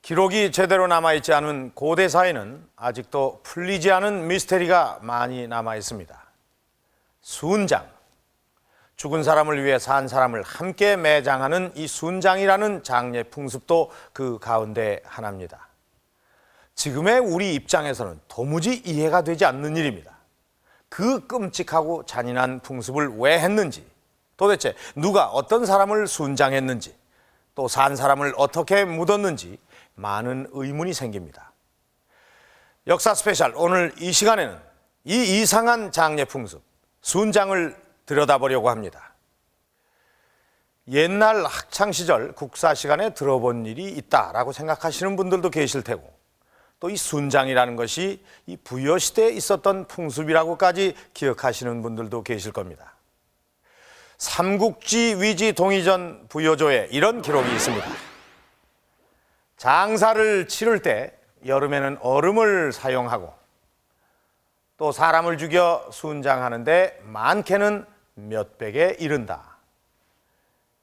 기록이 제대로 남아있지 않은 고대 사회는 아직도 풀리지 않은 미스테리가 많이 남아 있습니다. 순장, 죽은 사람을 위해 산 사람을 함께 매장하는 이 순장이라는 장례 풍습도 그 가운데 하나입니다. 지금의 우리 입장에서는 도무지 이해가 되지 않는 일입니다. 그 끔찍하고 잔인한 풍습을 왜 했는지, 도대체 누가 어떤 사람을 순장했는지, 또 산 사람을 어떻게 묻었는지 많은 의문이 생깁니다. 역사 스페셜 오늘 이 시간에는 이 이상한 장례 풍습, 순장을 들여다보려고 합니다. 옛날 학창시절 국사 시간에 들어본 일이 있다라고 생각하시는 분들도 계실 테고, 또 이 순장이라는 것이 이 부여시대에 있었던 풍습이라고까지 기억하시는 분들도 계실 겁니다. 삼국지 위지 동의전 부여조에 이런 기록이 있습니다. 장사를 치를 때 여름에는 얼음을 사용하고, 또 사람을 죽여 순장하는데 많게는 몇백에 이른다.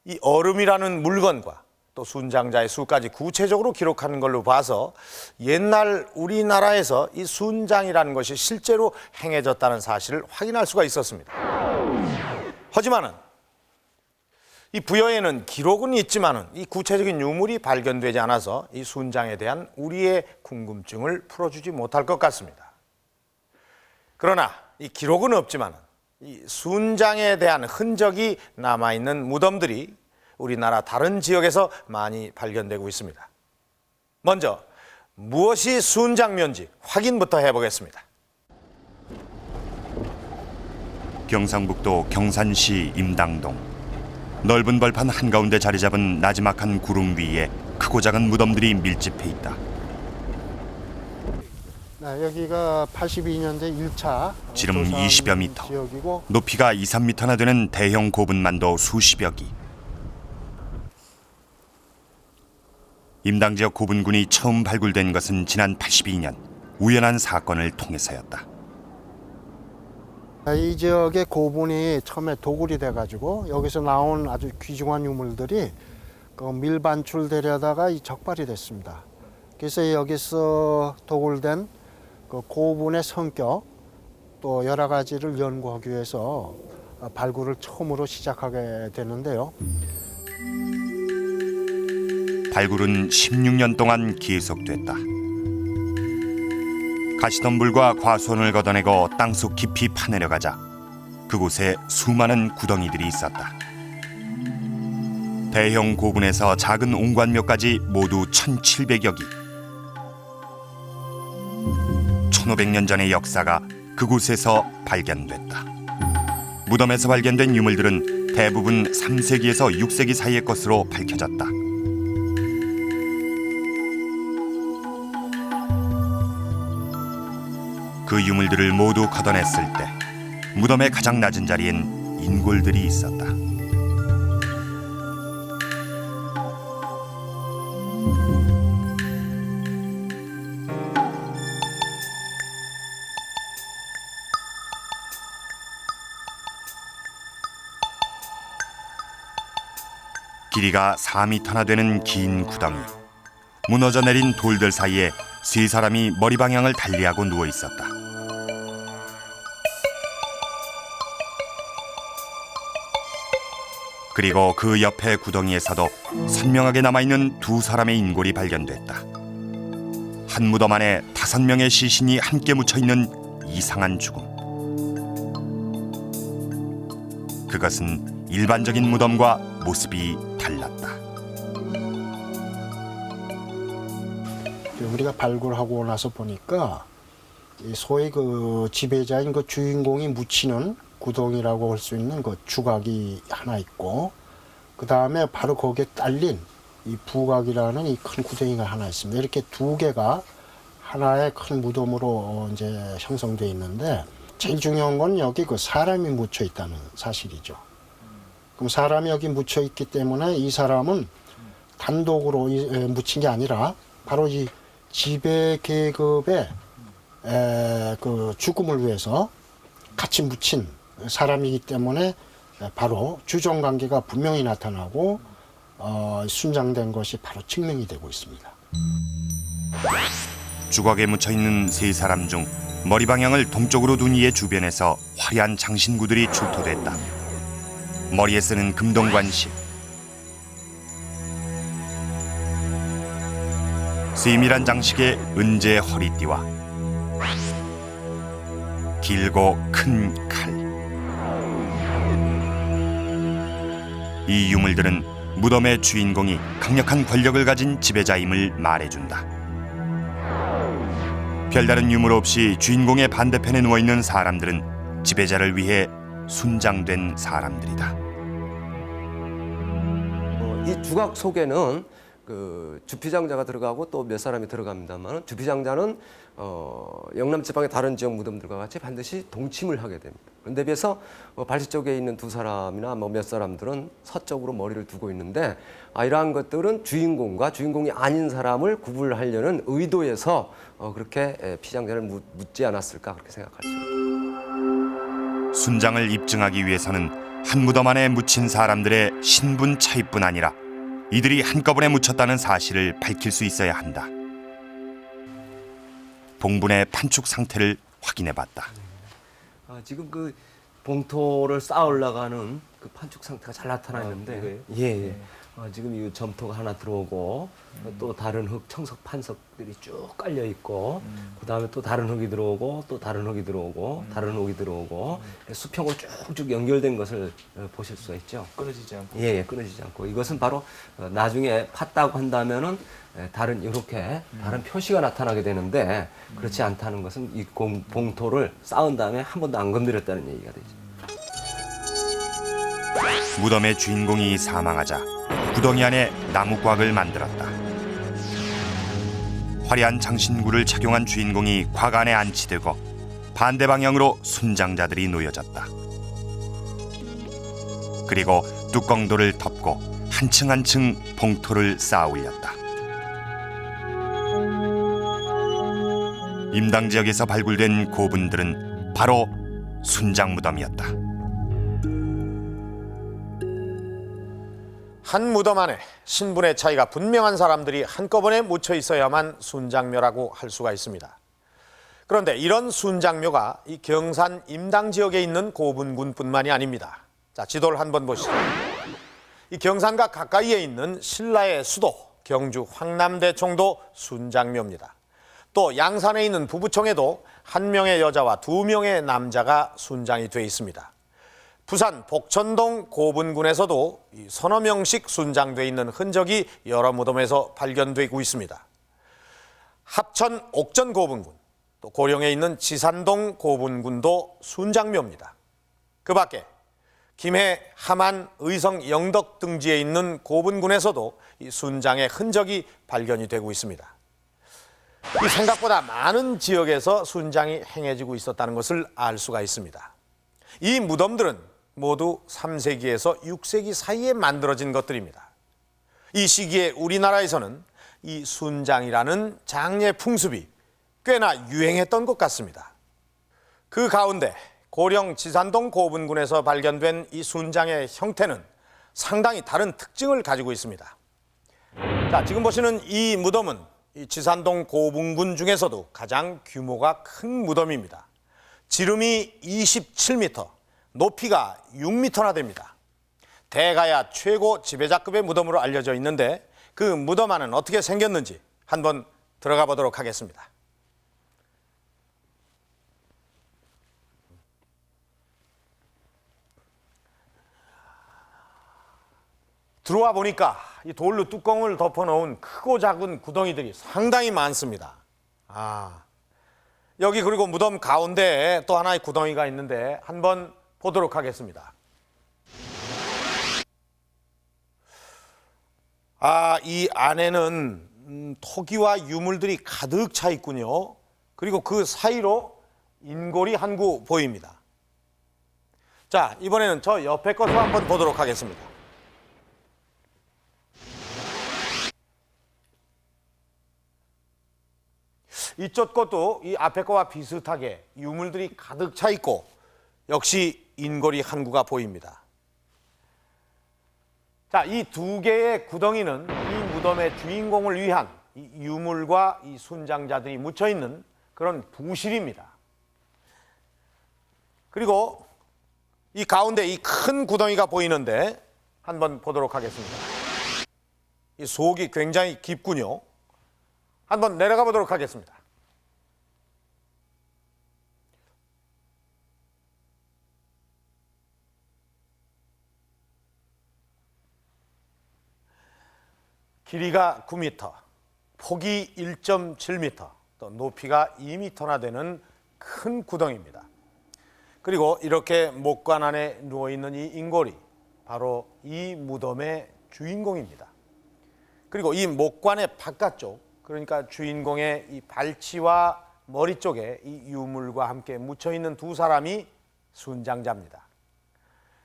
이 얼음이라는 물건과 또 순장자의 수까지 구체적으로 기록하는 걸로 봐서 옛날 우리나라에서 이 순장이라는 것이 실제로 행해졌다는 사실을 확인할 수가 있었습니다. 하지만은 이 부여에는 기록은 있지만은 이 구체적인 유물이 발견되지 않아서 이 순장에 대한 우리의 궁금증을 풀어주지 못할 것 같습니다. 그러나 이 기록은 없지만은 이 순장에 대한 흔적이 남아있는 무덤들이 우리나라 다른 지역에서 많이 발견되고 있습니다. 먼저 무엇이 순장묘인지 확인부터 해보겠습니다. 경상북도 경산시 임당동. 넓은 벌판 한가운데 자리 잡은 나지막한 구름 위에 크고 작은 무덤들이 밀집해 있다. 여기가 82년대 1차 지름 20여 미터, 지역이고, 높이가 2, 3미터나 되는 대형 고분만도 수십여 기. 임당 지역 고분군이 처음 발굴된 것은 지난 82년 우연한 사건을 통해서였다. 이 지역의 고분이 처음에 도굴이 돼가지고 여기서 나온 아주 귀중한 유물들이 그 밀반출되려다가 적발이 됐습니다. 그래서 여기서 도굴된 그 고분의 성격, 또 여러 가지를 연구하기 위해서 발굴을 처음으로 시작하게 되는데요. 발굴은 16년 동안 계속됐다. 가시덤불과 과수원을 걷어내고 땅속 깊이 파내려가자 그곳에 수많은 구덩이들이 있었다. 대형 고분에서 작은 옹관묘까지 모두 1700여 기. 1500년 전의 역사가 그곳에서 발견됐다. 무덤에서 발견된 유물들은 대부분 3세기에서 6세기 사이의 것으로 밝혀졌다. 그 유물들을 모두 걷어냈을 때 무덤의 가장 낮은 자리엔 인골들이 있었다. 길이가 4미터나 되는 긴 구덩이. 무너져 내린 돌들 사이에 세 사람이 머리 방향을 달리하고 누워 있었다. 그리고 그 옆에 구덩이에서도 선명하게 남아있는 두 사람의 인골이 발견됐다. 한 무덤 안에 5명의 시신이 함께 묻혀있는 이상한 죽음. 그것은 일반적인 무덤과 모습이 달랐다. 우리가 발굴하고 나서 보니까 소위 그 지배자인 그 주인공이 묻히는 구덩이라고 할 수 있는 그 주각이 하나 있고, 그 다음에 바로 거기에 딸린 이 부각이라는 이 큰 구덩이가 하나 있습니다. 이렇게 두 개가 하나의 큰 무덤으로 이제 형성되어 있는데, 제일 중요한 건 여기 그 사람이 묻혀 있다는 사실이죠. 그럼 사람이 여기 묻혀 있기 때문에 이 사람은 단독으로 묻힌 게 아니라 바로 이 지배 계급의 그 죽음을 위해서 같이 묻힌 사람이기 때문에 바로 주종 관계가 분명히 나타나고 순장된 것이 바로 증명이 되고 있습니다. 주걱에 묻혀 있는 세 사람 중 머리 방향을 동쪽으로 둔 이의 주변에서 화려한 장신구들이 출토됐다. 머리에 쓰는 금동관식, 세밀한 장식의 은제 허리띠와 길고 큰 칼. 이 유물들은 무덤의 주인공이 강력한 권력을 가진 지배자임을 말해준다. 별다른 유물 없이 주인공의 반대편에 누워있는 사람들은 지배자를 위해 순장된 사람들이다. 이 주각 속에는 그 주피장자가 들어가고 또 몇 사람이 들어갑니다만, 주피장자는 영남 지방의 다른 지역 무덤들과 같이 반드시 동침을 하게 됩니다. 그런데 비해서 발시 쪽에 있는 두 사람이나 뭐 몇 사람들은 서쪽으로 머리를 두고 있는데, 이러한 것들은 주인공과 주인공이 아닌 사람을 구분하려는 의도에서 그렇게 피장자를 묻지 않았을까, 그렇게 생각할 수 있습니다. 순장을 입증하기 위해서는 한 무덤 안에 묻힌 사람들의 신분 차이뿐 아니라 이들이 한꺼번에 묻혔다는 사실을 밝힐 수 있어야 한다. 봉분의 판축 상태를 확인해봤다. 지금 그 봉토를 쌓아 올라가는 그 판축 상태가 잘 나타나 있는데, 예. 지금 이 점토가 하나 들어오고 또 다른 흙, 청석, 판석들이 쭉 깔려 있고, 그 다음에 또 다른 흙이 들어오고 또 다른 흙이 들어오고 다른 흙이 들어오고 수평으로 쭉쭉 연결된 것을 보실 수가 있죠. 끊어지지 않고. 예, 끊어지지 않고. 이것은 바로 나중에 팠다고 한다면은 다른 이렇게 다른 표시가 나타나게 되는데, 그렇지 않다는 것은 이 봉토를 쌓은 다음에 한 번도 안 건드렸다는 얘기가 되죠. 무덤의 주인공이 사망하자 구덩이 안에 나무곽을 만들었다. 화려한 장신구를 착용한 주인공이 곽 안에 안치되고 반대 방향으로 순장자들이 놓여졌다. 그리고 뚜껑돌을 덮고 한층 한층 봉토를 쌓아 올렸다. 임당 지역에서 발굴된 고분들은 바로 순장 무덤이었다. 한 무덤 안에 신분의 차이가 분명한 사람들이 한꺼번에 묻혀 있어야만 순장묘라고 할 수가 있습니다. 그런데 이런 순장묘가 이 경산 임당 지역에 있는 고분군뿐만이 아닙니다. 자, 지도를 한번 보시죠. 이 경산과 가까이에 있는 신라의 수도 경주 황남대총도 순장묘입니다. 또 양산에 있는 부부청에도 한 명의 여자와 두 명의 남자가 순장이 되어 있습니다. 부산 복천동 고분군에서도 서너 명씩 순장되어 있는 흔적이 여러 무덤에서 발견되고 있습니다. 합천 옥전 고분군, 또 고령에 있는 지산동 고분군도 순장묘입니다. 그 밖에 김해, 함안, 의성, 영덕 등지에 있는 고분군에서도 이 순장의 흔적이 발견이 되고 있습니다. 이 생각보다 많은 지역에서 순장이 행해지고 있었다는 것을 알 수가 있습니다. 이 무덤들은 모두 3세기에서 6세기 사이에 만들어진 것들입니다. 이 시기에 우리나라에서는 이 순장이라는 장례 풍습이 꽤나 유행했던 것 같습니다. 그 가운데 고령 지산동 고분군에서 발견된 이 순장의 형태는 상당히 다른 특징을 가지고 있습니다. 자, 지금 보시는 이 무덤은 이 지산동 고분군 중에서도 가장 규모가 큰 무덤입니다. 지름이 27m, 높이가 6m나 됩니다. 대가야 최고 지배자급의 무덤으로 알려져 있는데, 그 무덤 안은 어떻게 생겼는지 한번 들어가 보도록 하겠습니다. 들어와 보니까 이 돌로 뚜껑을 덮어놓은 크고 작은 구덩이들이 상당히 많습니다. 여기 그리고 무덤 가운데에 또 하나의 구덩이가 있는데 한번 보도록 하겠습니다. 이 안에는 토기와 유물들이 가득 차 있군요. 그리고 그 사이로 인골이 한 구 보입니다. 자, 이번에는 저 옆에 것을 한번 보도록 하겠습니다. 이쪽 것도 이 앞에 거와 비슷하게 유물들이 가득 차 있고 역시 인골이 한 구가 보입니다. 자, 이 두 개의 구덩이는 이 무덤의 주인공을 위한 이 유물과 이 순장자들이 묻혀 있는 그런 부실입니다. 그리고 이 가운데 이 큰 구덩이가 보이는데 한번 보도록 하겠습니다. 이 속이 굉장히 깊군요. 한번 내려가 보도록 하겠습니다. 길이가 9m, 폭이 1.7m, 또 높이가 2m나 되는 큰 구덩이입니다. 그리고 이렇게 목관 안에 누워있는 이 인골이 바로 이 무덤의 주인공입니다. 그리고 이 목관의 바깥쪽, 그러니까 주인공의 이 발치와 머리 쪽에 이 유물과 함께 묻혀있는 두 사람이 순장자입니다.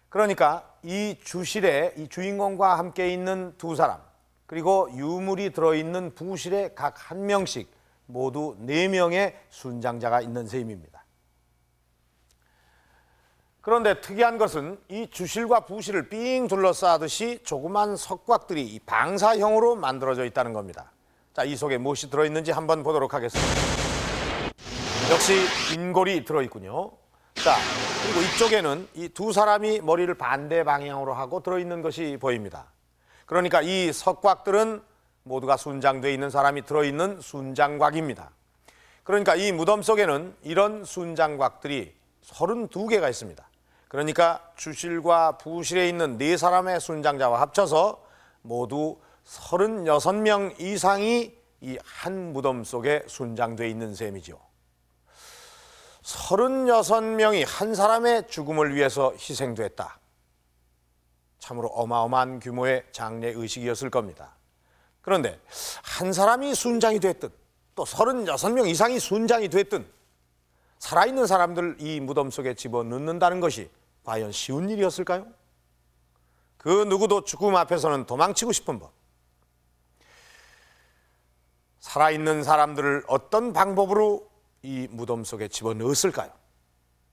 그러니까 이 주실에 이 주인공과 함께 있는 두 사람, 그리고 유물이 들어있는 부실에 각 한 명씩 모두 4명의 순장자가 있는 셈입니다. 그런데 특이한 것은 이 주실과 부실을 삥 둘러싸듯이 조그만 석곽들이 이 방사형으로 만들어져 있다는 겁니다. 자, 이 속에 무엇이 들어있는지 한번 보도록 하겠습니다. 역시 인골이 들어있군요. 자, 그리고 이쪽에는 이 두 사람이 머리를 반대 방향으로 하고 들어있는 것이 보입니다. 그러니까 이 석곽들은 모두가 순장되어 있는 사람이 들어있는 순장곽입니다. 그러니까 이 무덤 속에는 이런 순장곽들이 32개가 있습니다. 그러니까 주실과 부실에 있는 4사람의 순장자와 합쳐서 모두 36명 이상이 이 한 무덤 속에 순장되어 있는 셈이죠. 36명이 한 사람의 죽음을 위해서 희생됐다. 참으로 어마어마한 규모의 장례의식이었을 겁니다. 그런데 한 사람이 순장이 됐든 또 36명 이상이 순장이 됐든 살아있는 사람들 이 무덤 속에 집어넣는다는 것이 과연 쉬운 일이었을까요? 그 누구도 죽음 앞에서는 도망치고 싶은 법. 살아있는 사람들을 어떤 방법으로 이 무덤 속에 집어넣었을까요?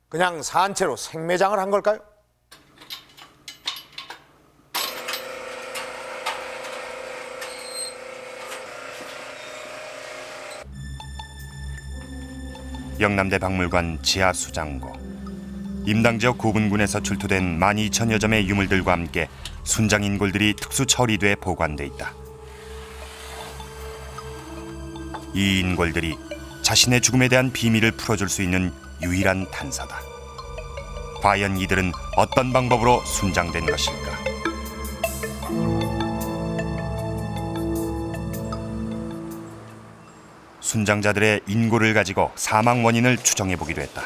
그냥 산채로 생매장을 한 걸까요? 영남대 박물관 지하수장고. 임당 지역 고분군에서 출토된 12,000여 점의 유물들과 함께 순장인골들이 특수 처리돼 보관돼 있다. 이 인골들이 자신의 죽음에 대한 비밀을 풀어줄 수 있는 유일한 단서다. 과연 이들은 어떤 방법으로 순장된 것일까? 순장자들의 인골을 가지고 사망 원인을 추정해 보기도 했다.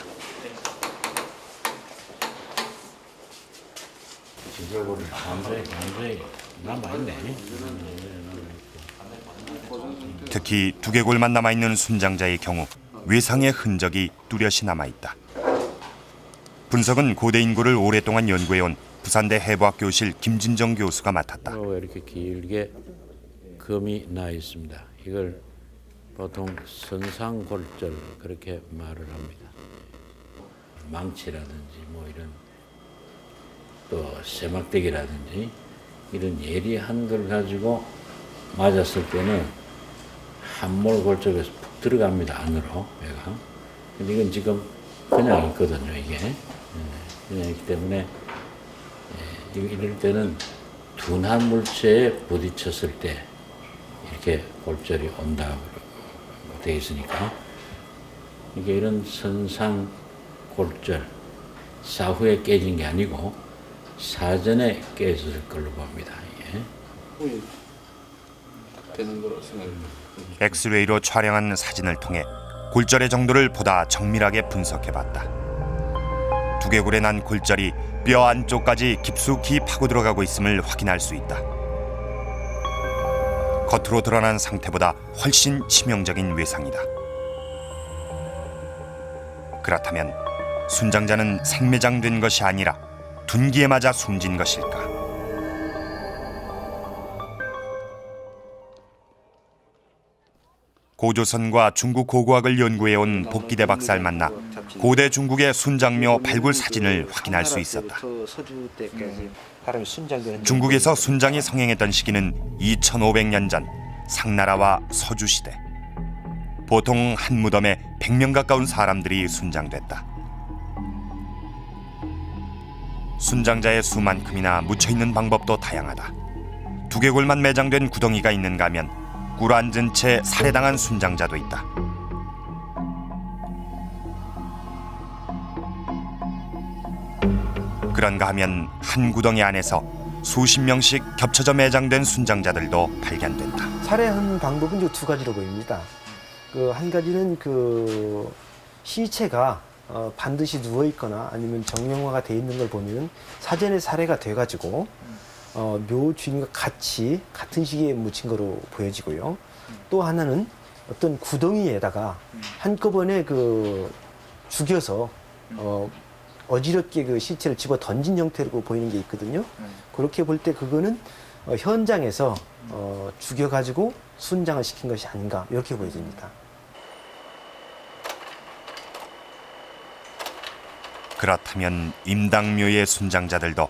특히 두개골만 남아있는 순장자의 경우 외상의 흔적이 뚜렷이 남아있다. 분석은 고대 인골을 오랫동안 연구해온 부산대 해부학교실 김진정 교수가 맡았다. 이렇게 길게 금이 나 있습니다. 이걸 보통 선상골절 그렇게 말을 합니다. 망치라든지 뭐 이런 또 세막대기라든지 이런 예리한 걸 가지고 맞았을 때는 함몰골절에서 푹 들어갑니다. 안으로 배가. 근데 이건 지금 그냥 있거든요. 이게 그냥 있기 때문에 이럴 때는 둔한 물체에 부딪혔을 때 이렇게 골절이 온다고 되어 있으니까 이게 이런 선상 골절 사후에 깨진 게 아니고 사전에 깨졌을 걸로 봅니다. 이게. 엑스레이로 촬영한 사진을 통해 골절의 정도를 보다 정밀하게 분석해봤다. 두개골에 난 골절이 뼈 안쪽까지 깊숙이 파고 들어가고 있음을 확인할 수 있다. 겉으로 드러난 상태보다 훨씬 치명적인 외상이다. 그렇다면 순장자는 생매장된 것이 아니라 둔기에 맞아 숨진 것일까? 고조선과 중국 고고학을 연구해온 복기대 박사를 만나 고대 중국의 순장묘 발굴 사진을 확인할 수 있었다. 중국에서 순장이 성행했던 시기는 2500년 전 상나라와 서주시대. 보통 한 무덤에 100명 가까운 사람들이 순장됐다. 순장자의 수만큼이나 묻혀있는 방법도 다양하다. 두개골만 매장된 구덩이가 있는가 하면 꿇어앉은 채 살해당한 순장자도 있다. 그런가 하면 한 구덩이 안에서 수십 명씩 겹쳐져 매장된 순장자들도 발견된다. 살해한 방법은 이제 두 가지로 보입니다. 그 한 가지는 그 시체가 반드시 누워 있거나 아니면 정형화가 돼 있는 걸 보면 사전에 살해가 돼 가지고 묘 주인과 같이 같은 시기에 묻힌 거로 보여지고요. 또 하나는 어떤 구덩이에다가 한꺼번에 그 죽여서 어지럽게 그 시체를 집어 던진 형태로 보이는 게 있거든요. 그렇게 볼 때 그거는 현장에서 죽여가지고 순장을 시킨 것이 아닌가 이렇게 보여집니다. 그렇다면 임당묘의 순장자들도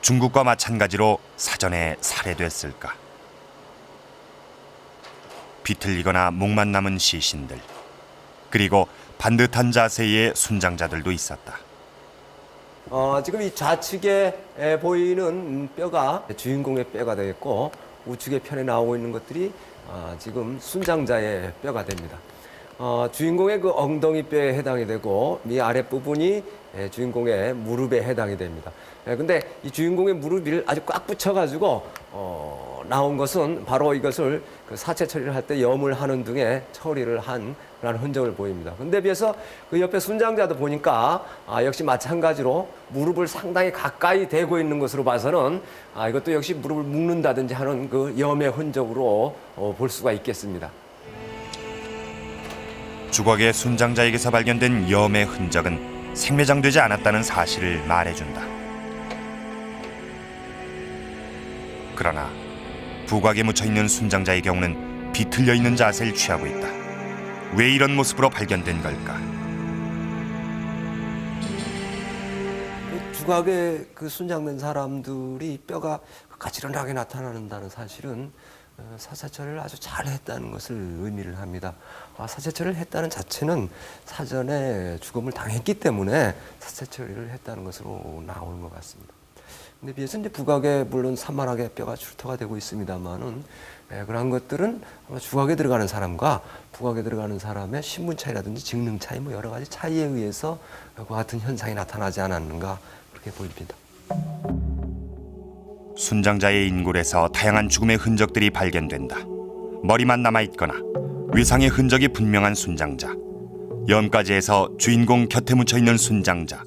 중국과 마찬가지로 사전에 살해됐을까? 비틀리거나 목만 남은 시신들, 그리고 반듯한 자세의 순장자들도 있었다. 지금 이 좌측에 보이는 뼈가 주인공의 뼈가 되겠고 우측의 편에 나오고 있는 것들이 지금 순장자의 뼈가 됩니다. 주인공의 그 엉덩이 뼈에 해당이 되고 이 아랫부분이 주인공의 무릎에 해당이 됩니다. 근데 이 주인공의 무릎을 아주 꽉 붙여가지고 나온 것은 바로 이것을 그 사체 처리를 할 때 염을 하는 등의 처리를 한 그런 흔적을 보입니다. 근데 비해서 그 옆에 순장자도 보니까 역시 마찬가지로 무릎을 상당히 가까이 대고 있는 것으로 봐서는 이것도 역시 무릎을 묶는다든지 하는 그 염의 흔적으로 볼 수가 있겠습니다. 주걱의 순장자에게서 발견된 염의 흔적은 생매장되지 않았다는 사실을 말해준다. 그러나 부각에 묻혀있는 순장자의 경우는 비틀려 있는 자세를 취하고 있다. 왜 이런 모습으로 발견된 걸까? 주각에 그 순장된 사람들이 뼈가 가지런하게 나타난다는 사실은 사체처리를 아주 잘 했다는 것을 의미를 합니다. 사체처리를 했다는 자체는 사전에 죽음을 당했기 때문에 사체처리를 했다는 것으로 나오는 것 같습니다. 근데 비해서 이제 부각에 물론 산만하게 뼈가 출토가 되고 있습니다만은 그런 것들은 아마 주각에 들어가는 사람과 부각에 들어가는 사람의 신분 차이라든지 직능 차이 뭐 여러 가지 차이에 의해서 그와 같은 현상이 나타나지 않았는가 그렇게 보입니다. 순장자의 인골에서 다양한 죽음의 흔적들이 발견된다. 머리만 남아있거나 외상의 흔적이 분명한 순장자, 염까지 해서 주인공 곁에 묻혀있는 순장자.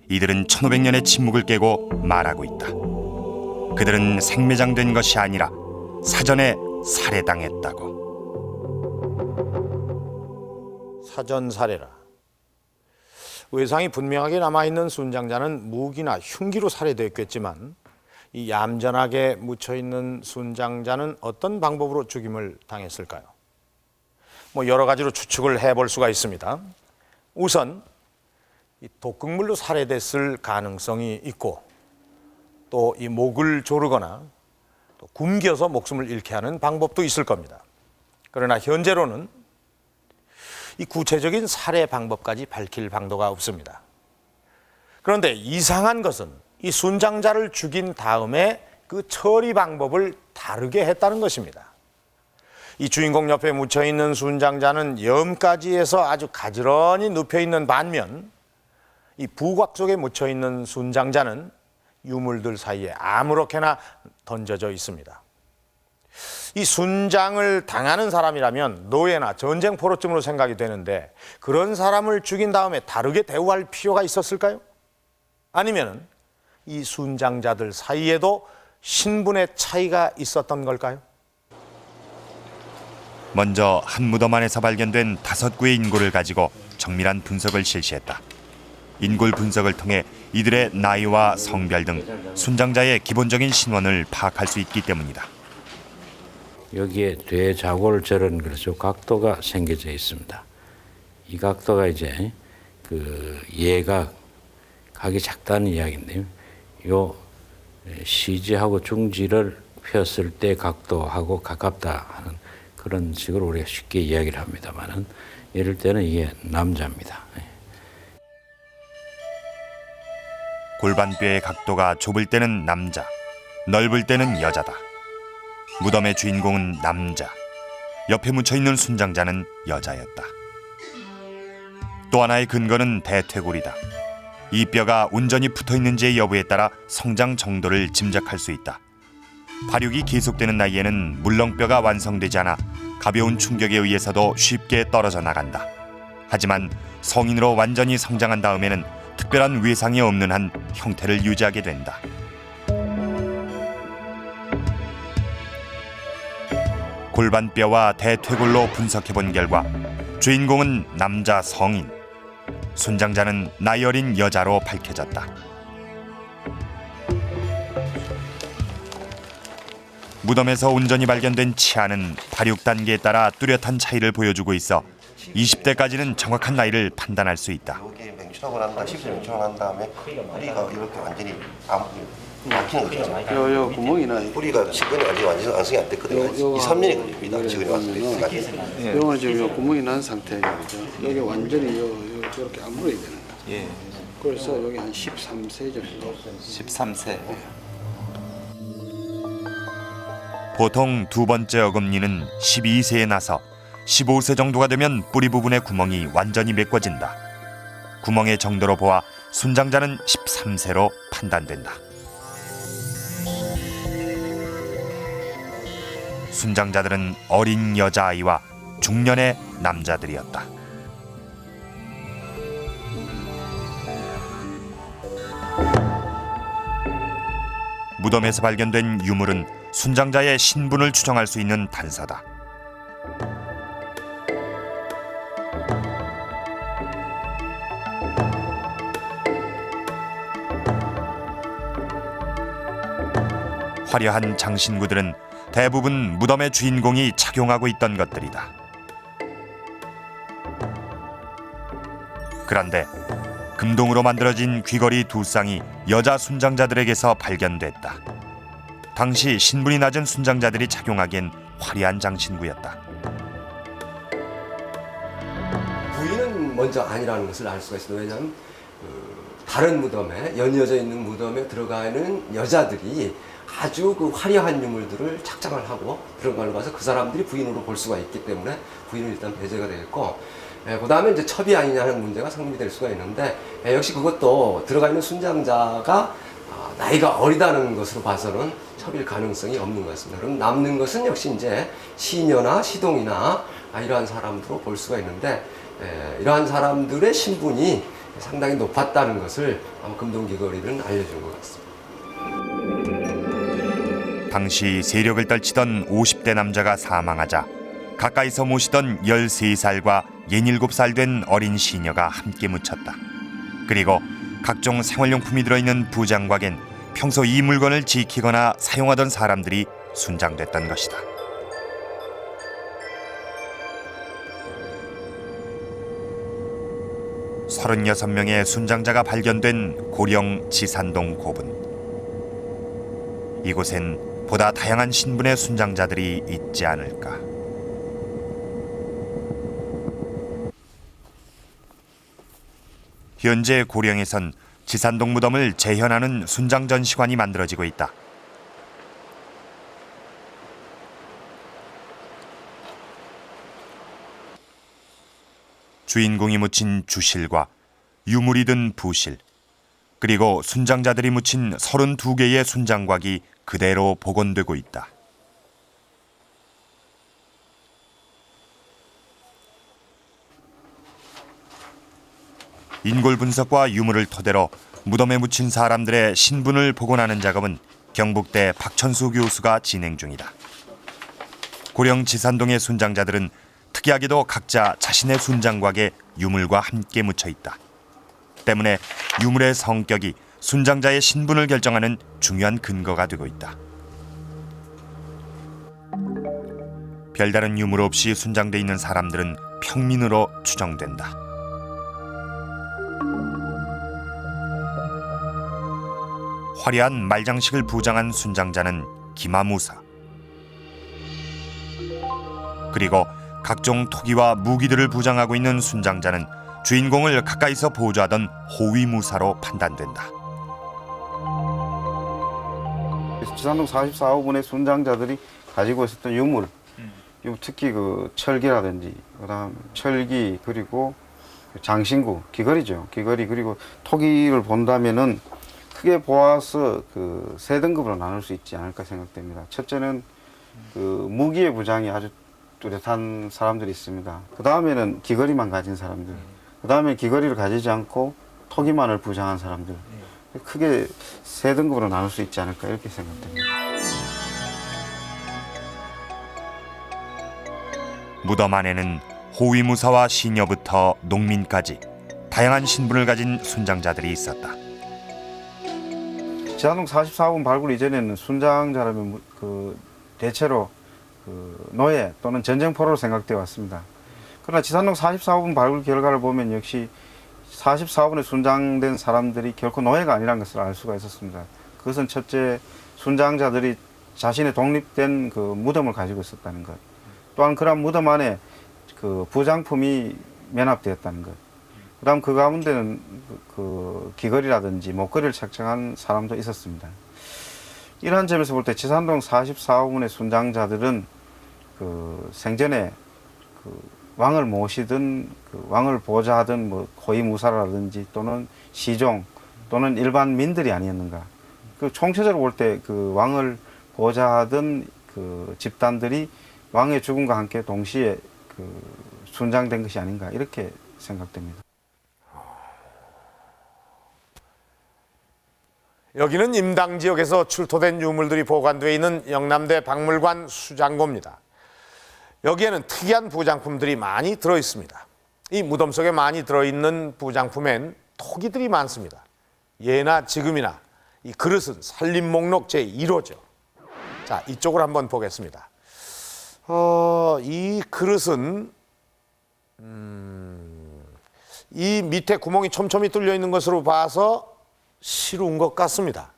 이들은 1500년의 침묵을 깨고 말하고 있다. 그들은 생매장된 것이 아니라 사전에 살해당했다고. 사전 살해라. 외상이 분명하게 남아있는 순장자는 무기나 흉기로 살해됐겠지만 이 얌전하게 묻혀있는 순장자는 어떤 방법으로 죽임을 당했을까요? 여러 가지로 추측을 해볼 수가 있습니다. 우선 이 독극물로 살해됐을 가능성이 있고 또 이 목을 조르거나 또 굶겨서 목숨을 잃게 하는 방법도 있을 겁니다. 그러나 현재로는 이 구체적인 살해 방법까지 밝힐 방도가 없습니다. 그런데 이상한 것은 이 순장자를 죽인 다음에 그 처리 방법을 다르게 했다는 것입니다. 이 주인공 옆에 묻혀있는 순장자는 염까지 해서 아주 가지런히 눕혀있는 반면 이 부각 속에 묻혀있는 순장자는 유물들 사이에 아무렇게나 던져져 있습니다. 이 순장을 당하는 사람이라면 노예나 전쟁 포로쯤으로 생각이 되는데 그런 사람을 죽인 다음에 다르게 대우할 필요가 있었을까요? 아니면 이 순장자들 사이에도 신분의 차이가 있었던 걸까요? 먼저 한 무덤 안에서 발견된 5구의 인골을 가지고 정밀한 분석을 실시했다. 인골 분석을 통해 이들의 나이와 성별 등 순장자의 기본적인 신원을 파악할 수 있기 때문이다. 여기에 대자골절은 그렇죠. 각도가 생겨져 있습니다. 이 각도가 이제 그 예각, 각이 작다는 이야기인데요. 요 시지하고 중지를 폈을 때 각도하고 가깝다 하는 그런 식으로 우리가 쉽게 이야기를 합니다만은 이럴 때는 이게 남자입니다. 골반뼈의 각도가 좁을 때는 남자, 넓을 때는 여자다. 무덤의 주인공은 남자, 옆에 묻혀있는 순장자는 여자였다. 또 하나의 근거는 대퇴골이다. 이 뼈가 온전히 붙어있는지의 여부에 따라 성장 정도를 짐작할 수 있다. 발육이 계속되는 나이에는 물렁뼈가 완성되지 않아 가벼운 충격에 의해서도 쉽게 떨어져 나간다. 하지만 성인으로 완전히 성장한 다음에는 특별한 외상이 없는 한 형태를 유지하게 된다. 골반뼈와 대퇴골로 분석해본 결과 주인공은 남자 성인, 순장자는 나이 어린 여자로 밝혀졌다. 무덤에서 온전히 발견된 치아는 발육 단계에 따라 뚜렷한 차이를 보여주고 있어 20대까지는 정확한 나이를 판단할 수 있다. 여기 맹추하고 난 다음에 10일 맹추하고 난 다음에 뿌리가 이렇게 완전히 막히는 거죠. 요 구멍이나 뿌리가 지근이 아직 완전 완성이 안 됐거든요. 2, 3년이 걸립니다. 지근이 완성되기까지. 요거는 지금 요 구멍이 난 상태예요. 그죠? 여기 완전히 이렇게 안 물어야 되는 거죠. 예. 그래서 여기 한 13세 정도. 13세. 보통 두 번째 어금니는 12세에 나서 15세 정도가 되면 뿌리 부분의 구멍이 완전히 메꿔진다. 구멍의 정도로 보아 순장자는 13세로 판단된다. 순장자들은 어린 여자아이와 중년의 남자들이었다. 무덤에서 발견된 유물은 순장자의 신분을 추정할 수 있는 단서다. 화려한 장신구들은 대부분 무덤의 주인공이 착용하고 있던 것들이다. 그런데 금동으로 만들어진 귀걸이 두 쌍이 여자 순장자들에게서 발견됐다. 당시 신분이 낮은 순장자들이 착용하기엔 화려한 장신구였다. 부인은 먼저 아니라는 것을 알 수가 있습니다. 왜냐하면 다른 무덤에 연이어져 있는 무덤에 들어가는 여자들이 아주 그 화려한 유물들을 착장을 하고 들어가는 것을 그 사람들이 부인으로 볼 수가 있기 때문에 부인은 일단 배제가 되겠고, 그 다음에 이제 첩이 아니냐는 문제가 성립이 될 수가 있는데, 역시 그것도 들어가 있는 순장자가 나이가 어리다는 것으로 봐서는 첩일 가능성이 없는 것 같습니다. 그럼 남는 것은 역시 이제 시녀나 시동이나 이러한 사람들로 볼 수가 있는데, 이러한 사람들의 신분이 상당히 높았다는 것을 아마 금동귀걸이는 알려준 것 같습니다. 당시 세력을 떨치던 50대 남자가 사망하자 가까이서 모시던 13살과 67살 된 어린 시녀가 함께 묻혔다. 그리고 각종 생활용품이 들어있는 부장곽엔 평소 이 물건을 지키거나 사용하던 사람들이 순장됐던 것이다. 서른여섯 명의 순장자가 발견된 고령 지산동 고분. 이곳엔 보다 다양한 신분의 순장자들이 있지 않을까. 현재 고령에선 지산동 무덤을 재현하는 순장 전시관이 만들어지고 있다. 주인공이 묻힌 주실과 유물이 든 부실, 그리고 순장자들이 묻힌 32개의 순장곽이 그대로 복원되고 있다. 인골 분석과 유물을 토대로 무덤에 묻힌 사람들의 신분을 복원하는 작업은 경북대 박천수 교수가 진행 중이다. 고령 지산동의 순장자들은 특이하게도 각자 자신의 순장곽에 유물과 함께 묻혀 있다. 때문에 유물의 성격이 순장자의 신분을 결정하는 중요한 근거가 되고 있다. 별다른 유물 없이 순장돼 있는 사람들은 평민으로 추정된다. 화려한 말장식을 부장한 순장자는 기마무사. 그리고 각종 토기와 무기들을 부장하고 있는 순장자는 주인공을 가까이서 보조하던 호위무사로 판단된다. 지산동 44호분의 순장자들이 가지고 있었던 유물, 특히 그 철기라든지 그다음 철기 그리고 장신구, 귀걸이죠. 귀걸이 그리고 토기를 본다면은 크게 보아서 그 세 등급으로 나눌 수 있지 않을까 생각됩니다. 첫째는 그 무기의 부장이 아주 뚜렷한 사람들이 있습니다. 그 다음에는 귀걸이만 가진 사람들, 그 다음에 귀걸이를 가지지 않고 토기만을 부장한 사람들. 크게 세 등급으로 나눌 수 있지 않을까 이렇게 생각됩니다. 무덤 안에는 호위무사와 시녀부터 농민까지 다양한 신분을 가진 순장자들이 있었다. 지산동 44호분 발굴 이전에는 순장자라면 그 대체로 그 노예 또는 전쟁포로로 생각되어 왔습니다. 그러나 지산동 44호분 발굴 결과를 보면 역시 44호분에 순장된 사람들이 결코 노예가 아니라는 것을 알 수가 있었습니다. 그것은 첫째, 순장자들이 자신의 독립된 그 무덤을 가지고 있었다는 것. 또한 그런 무덤 안에 그 부장품이 면합되었다는 것. 그다음 그 가운데는 그 귀걸이라든지 목걸이를 착장한 사람도 있었습니다. 이러한 점에서 볼 때 지산동 44호분의 순장자들은 그 생전에 그 왕을 모시든 그 왕을 보좌하든 뭐 고위무사라든지 또는 시종 또는 일반 민들이 아니었는가. 그 총체적으로 볼 때 그 왕을 보좌하던 그 집단들이 왕의 죽음과 함께 동시에 그 순장된 것이 아닌가 이렇게 생각됩니다. 여기는 임당 지역에서 출토된 유물들이 보관되어 있는 영남대 박물관 수장고입니다. 여기에는 특이한 부장품들이 많이 들어 있습니다. 이 무덤 속에 많이 들어있는 부장품엔 토기들이 많습니다. 예나 지금이나 이 그릇은 살림 목록 제1호죠. 자, 이쪽을 한번 보겠습니다. 이 그릇은 이 밑에 구멍이 촘촘히 뚫려 있는 것으로 봐서 시루인 것 같습니다.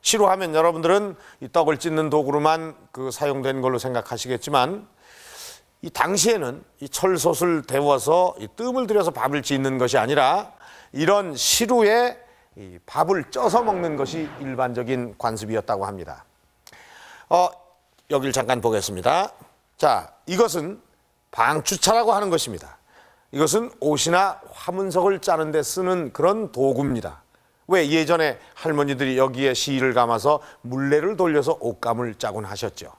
시루하면 여러분들은 이 떡을 찢는 도구로만 그 사용된 걸로 생각하시겠지만 이 당시에는 이 철솥을 데워서 이 뜸을 들여서 밥을 짓는 것이 아니라 이런 시루에 이 밥을 쪄서 먹는 것이 일반적인 관습이었다고 합니다. 여기를 잠깐 보겠습니다. 자, 이것은 방추차라고 하는 것입니다. 이것은 옷이나 화문석을 짜는 데 쓰는 그런 도구입니다. 왜 예전에 할머니들이 여기에 실을 감아서 물레를 돌려서 옷감을 짜곤 하셨죠.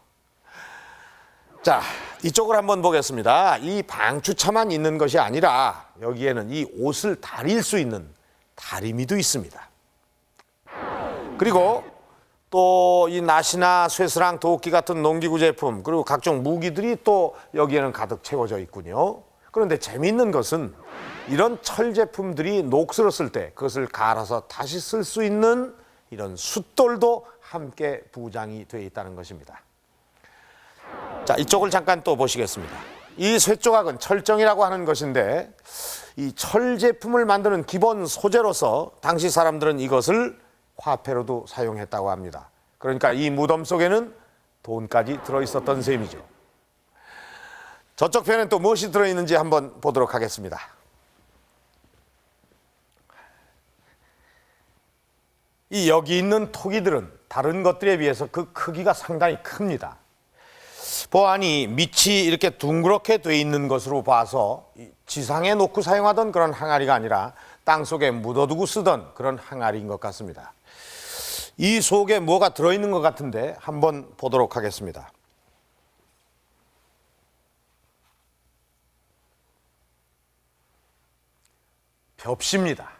자, 이쪽을 한번 보겠습니다. 이 방추차만 있는 것이 아니라 여기에는 이 옷을 다릴 수 있는 다리미도 있습니다. 그리고 또 이 낫이나 쇠스랑 도끼 같은 농기구 제품 그리고 각종 무기들이 또 여기에는 가득 채워져 있군요. 그런데 재미있는 것은 이런 철 제품들이 녹슬었을 때 그것을 갈아서 다시 쓸 수 있는 이런 숫돌도 함께 부장이 되어 있다는 것입니다. 자, 이쪽을 잠깐 또 보시겠습니다. 이 쇠조각은 철정이라고 하는 것인데 이 철 제품을 만드는 기본 소재로서 당시 사람들은 이것을 화폐로도 사용했다고 합니다. 그러니까 이 무덤 속에는 돈까지 들어있었던 셈이죠. 저쪽 편엔 또 무엇이 들어있는지 한번 보도록 하겠습니다. 이 여기 있는 토기들은 다른 것들에 비해서 그 크기가 상당히 큽니다. 보아니 밑이 이렇게 둥그렇게 돼 있는 것으로 봐서 지상에 놓고 사용하던 그런 항아리가 아니라 땅속에 묻어두고 쓰던 그런 항아리인 것 같습니다. 이 속에 뭐가 들어있는 것 같은데 한번 보도록 하겠습니다. 벽시입니다.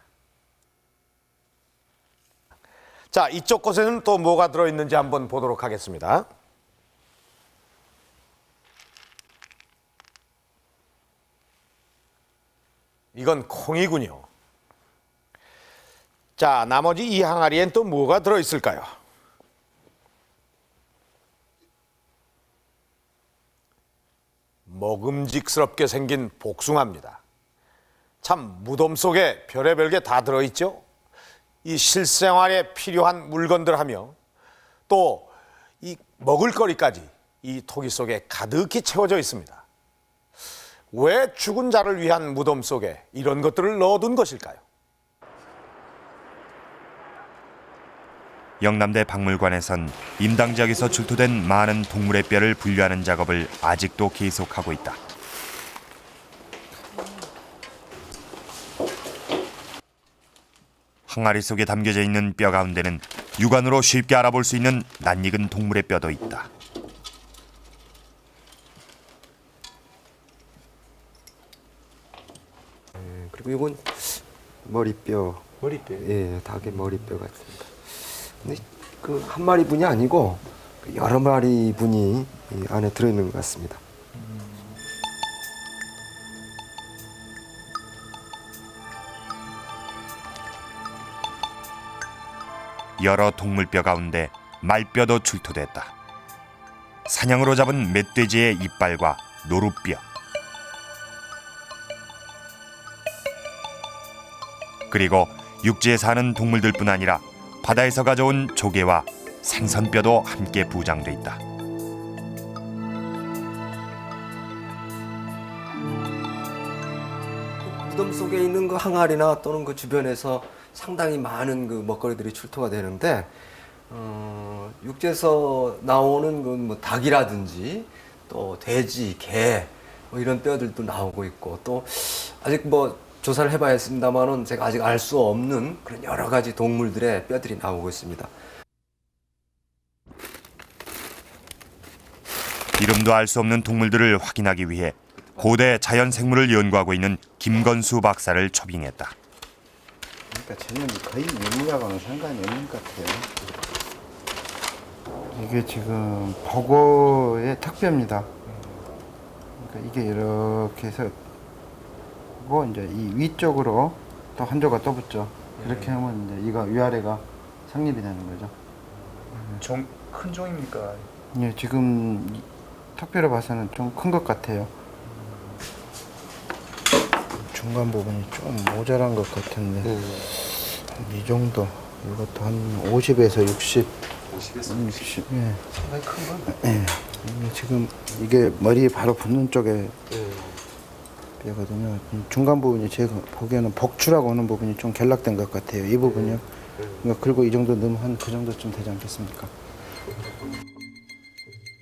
자, 이쪽 곳에는 또 뭐가 들어있는지 한번 보도록 하겠습니다. 이건 콩이군요. 자, 나머지 이 항아리엔 또 뭐가 들어있을까요? 먹음직스럽게 생긴 복숭아입니다. 참 무덤 속에 별의별 게 다 들어있죠. 이 실생활에 필요한 물건들 하며 또 이 먹을거리까지 이 토기 속에 가득히 채워져 있습니다. 왜 죽은 자를 위한 무덤 속에 이런 것들을 넣어둔 것일까요? 영남대 박물관에선 임당 지역에서 출토된 많은 동물의 뼈를 분류하는 작업을 아직도 계속하고 있다. 항아리 속에 담겨져 있는 뼈 가운데는 육안으로 쉽게 알아볼 수 있는 낯익은 동물의 뼈도 있다. 그리고 이건 머리뼈. 머리뼈. 예, 닭의 머리뼈 같습니다. 근데 그 한 마리 분이 아니고 여러 마리 분이 이 안에 들어있는 것 같습니다. 여러 동물뼈 가운데 말뼈도 출토됐다. 사냥으로 잡은 멧돼지의 이빨과 노루뼈, 그리고 육지에 사는 동물들뿐 아니라 바다에서 가져온 조개와 생선뼈도 함께 부장돼 있다. 무덤 속에 있는 그 항아리나 또는 그 주변에서 상당히 많은 그 먹거리들이 출토가 되는데 육지에서 나오는 그 뭐 닭이라든지 또 돼지, 개 뭐 이런 뼈들도 나오고 있고 또 아직 뭐 조사를 해봐야겠습니다만은 제가 아직 알 수 없는 그런 여러 가지 동물들의 뼈들이 나오고 있습니다. 이름도 알 수 없는 동물들을 확인하기 위해 고대 자연생물을 연구하고 있는 김건수 박사를 초빙했다. 그러니까 쟤는 거의 유물하고는 상관이 없는 것 같아요. 이게 지금 보고의 턱뼈입니다. 그러니까 이게 이렇게 해서 고 이제 이 위쪽으로 또 한 조가 또 붙죠. 이렇게 하면 이제 이거 위아래가 성립이 되는 거죠. 큰 종입니까? 예, 지금 턱뼈로 봐서는 좀 큰 것 같아요. 중간 부분이 좀 모자란 것 같은데 이 정도. 이것도 한 50에서 60. 50에서 60. 예. 상당히 큰 건. 예. 이게 지금 이게 머리 바로 붙는 쪽에 뼈거든요. 중간 부분이 제가 보기에는 복추라고 하는 부분이 좀 결락된 것 같아요. 이 부분이요. 그러니까 그리고 이 정도 넣으면 한 그 정도쯤 되지 않겠습니까?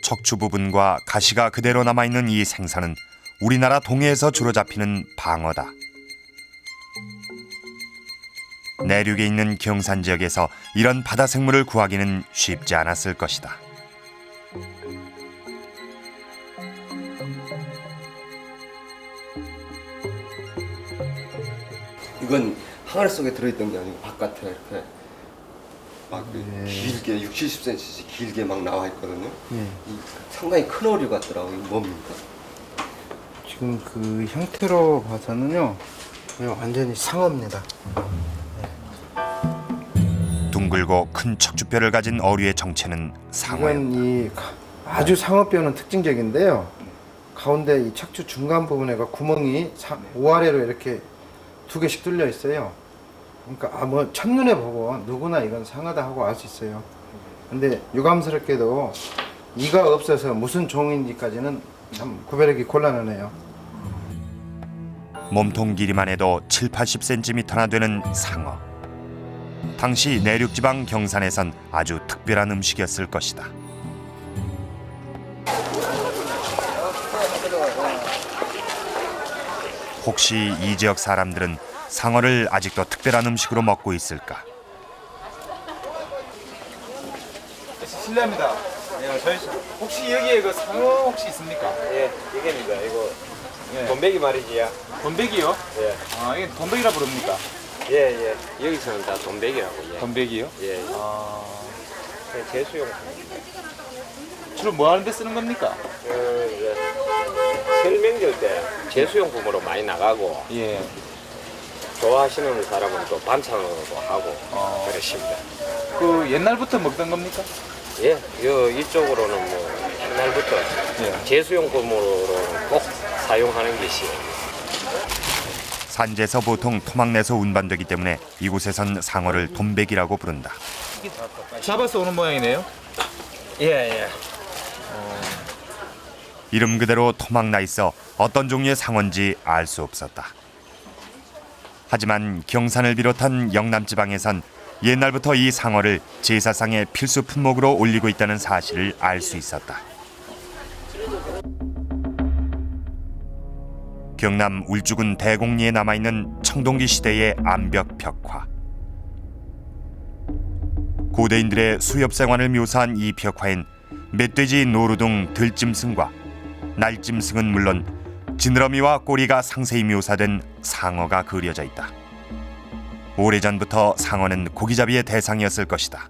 척추 부분과 가시가 그대로 남아있는 이 생선은 우리나라 동해에서 주로 잡히는 방어다. 내륙에 있는 경산 지역에서 이런 바다 생물을 구하기는 쉽지 않았을 것이다. 이건 항아리 속에 들어있던 게 아니고 바깥에 이렇게 막 길게 60, 70cm씩 길게 막 나와 있거든요. 이 상당히 큰 어류 같더라고요. 이거 뭡니까? 지금 그 형태로 봐서는요, 그냥 완전히 상어입니다. 둥글고 큰 척추뼈를 가진 어류의 정체는 상어였다. 이건 이 아주 상어뼈는 특징적인데요. 가운데 이 척추 중간 부분에가 구멍이 우아래로 이렇게 2개씩 뚫려 있어요. 그러니까 뭐 첫눈에 보고 누구나 이건 상어다 하고 알 수 있어요. 근데 유감스럽게도 이가 없어서 무슨 종인지까지는 참 구별하기 곤란하네요. 몸통 길이만 해도 7, 80cm나 되는 상어. 당시 내륙지방 경산에선 아주 특별한 음식이었을 것이다. 혹시 이 지역 사람들은 상어를 아직도 특별한 음식으로 먹고 있을까? 실례합니다. 예, 저희 혹시 여기에 그 상어 혹시 있습니까? 예, 이게입니다. 이거 예. 돈베기 말이지요. 돈베기요? 예, 아, 이게 돈베기라 부릅니까? 예, 예. 여기서는 다 돈베기라고. 예, 돈베기요? 예. 아, 그냥 제수용. 주로 뭐 하는데 쓰는 겁니까? 이제 설명절 때 제수용품으로 많이 나가고 예. 좋아하시는 사람은 또 반찬으로도 하고 그러십니다. 그 옛날부터 먹던 겁니까? 예, 이쪽으로는 뭐 옛날부터 예. 제수용품으로는 꼭 사용하는 것이. 산지에서 보통 토막 내서 운반되기 때문에 이곳에선 상어를 돈베기라고 부른다. 잡아서 오는 모양이네요. 예, 예. 이름 그대로 토막 나 있어 어떤 종류의 상어인지 알 수 없었다. 하지만 경산을 비롯한 영남 지방에선 옛날부터 이 상어를 제사상의 필수 품목으로 올리고 있다는 사실을 알 수 있었다. 경남 울주군 대곡리에 남아있는 청동기 시대의 암벽 벽화. 고대인들의 수렵 생활을 묘사한 이 벽화엔 멧돼지 노루등 들짐승과 날짐승은 물론 지느러미와 꼬리가 상세히 묘사된 상어가 그려져 있다. 오래전부터 상어는 고기잡이의 대상이었을 것이다.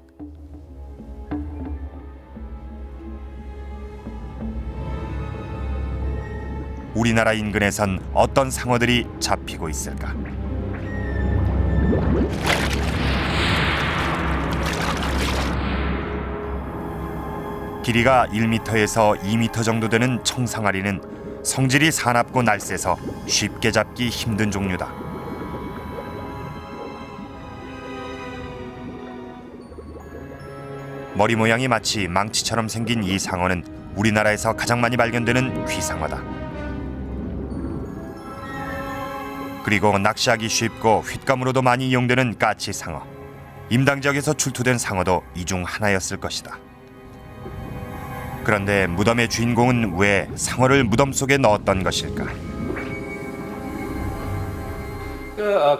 우리나라 인근에선 어떤 상어들이 잡히고 있을까? 길이가 1m에서 2m 정도 되는 청상아리는 성질이 사납고 날쌔서 쉽게 잡기 힘든 종류다. 머리 모양이 마치 망치처럼 생긴 이 상어는 우리나라에서 가장 많이 발견되는 귀상어다. 그리고 낚시하기 쉽고 횟감으로도 많이 이용되는 까치상어. 임당 지역에서 출토된 상어도 이 중 하나였을 것이다. 그런데 무덤의 주인공은 왜 상어를 무덤 속에 넣었던 것일까?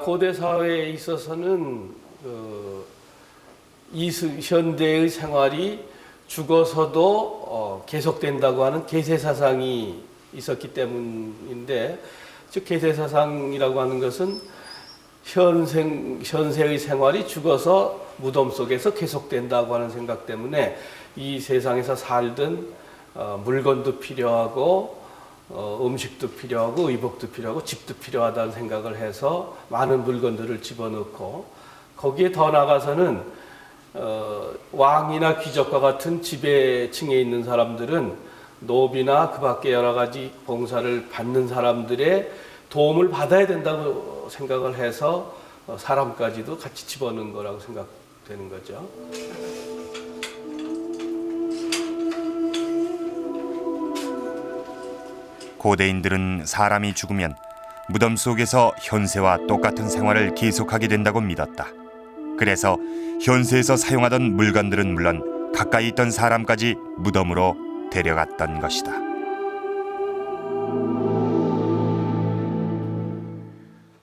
고대 사회에 있어서는 현대의 생활이 죽어서도 계속된다고 하는 계세사상이 있었기 때문인데, 즉 계세사상이라고 하는 것은 현세의 생활이 죽어서 무덤 속에서 계속된다고 하는 생각 때문에 이 세상에서 살던 물건도 필요하고 음식도 필요하고 의복도 필요하고 집도 필요하다는 생각을 해서 많은 물건들을 집어넣고, 거기에 더 나아가서는 왕이나 귀족과 같은 지배층에 있는 사람들은 노비나 그 밖에 여러 가지 봉사를 받는 사람들의 도움을 받아야 된다고 생각을 해서 사람까지도 같이 집어넣은 거라고 생각되는 거죠. 고대인들은 사람이 죽으면 무덤 속에서 현세와 똑같은 생활을 계속하게 된다고 믿었다. 그래서 현세에서 사용하던 물건들은 물론 가까이 있던 사람까지 무덤으로 데려갔던 것이다.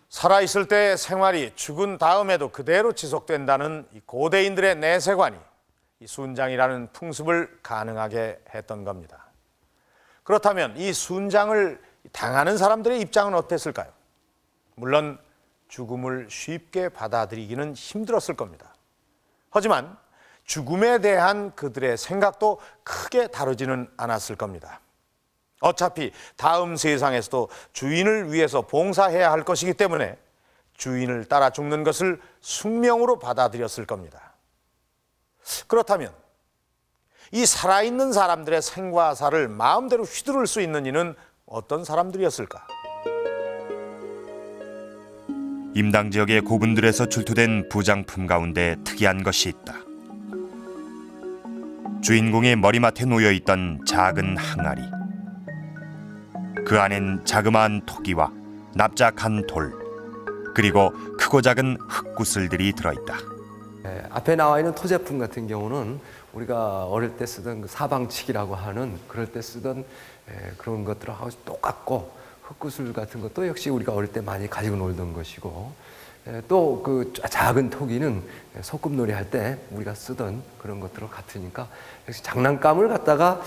살아있을 때 생활이 죽은 다음에도 그대로 지속된다는 이 고대인들의 내세관이 이 순장이라는 풍습을 가능하게 했던 겁니다. 그렇다면 이 순장을 당하는 사람들의 입장은 어땠을까요? 물론 죽음을 쉽게 받아들이기는 힘들었을 겁니다. 하지만 죽음에 대한 그들의 생각도 크게 다르지는 않았을 겁니다. 어차피 다음 세상에서도 주인을 위해서 봉사해야 할 것이기 때문에 주인을 따라 죽는 것을 숙명으로 받아들였을 겁니다. 그렇다면 이 살아있는 사람들의 생과 사를 마음대로 휘두를 수 있는 이는 어떤 사람들이었을까? 임당 지역의 고분들에서 출토된 부장품 가운데 특이한 것이 있다. 주인공의 머리맡에 놓여있던 작은 항아리. 그 안엔 자그마한 토기와 납작한 돌, 그리고 크고 작은 흙구슬들이 들어있다. 앞에 나와 있는 토제품 같은 경우는 우리가 어릴 때 쓰던 그 사방치기라고 하는, 그럴 때 쓰던 그런 것들하고 똑같고, 흙구슬 같은 것도 역시 우리가 어릴 때 많이 가지고 놀던 것이고, 또 그 작은 토기는 소꿉놀이 할 때 우리가 쓰던 그런 것들과 같으니까 역시 장난감을 갖다가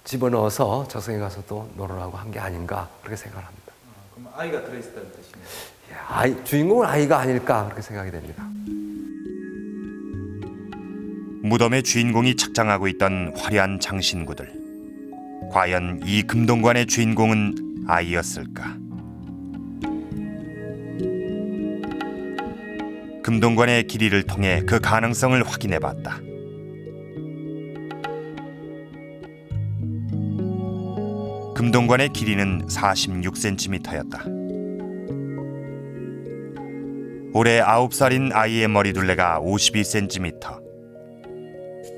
집어넣어서 저승에 가서도 놀으라고 한 게 아닌가 그렇게 생각을 합니다. 그럼 아이가 들어있었다는 뜻이네요. 주인공은 아이가 아닐까 그렇게 생각이 됩니다. 무덤의 주인공이 착장하고 있던 화려한 장신구들. 과연 이 금동관의 주인공은 아이였을까? 금동관의 길이를 통해 그 가능성을 확인해봤다. 금동관의 길이는 46cm였다. 올해 9살인 아이의 머리둘레가 52cm.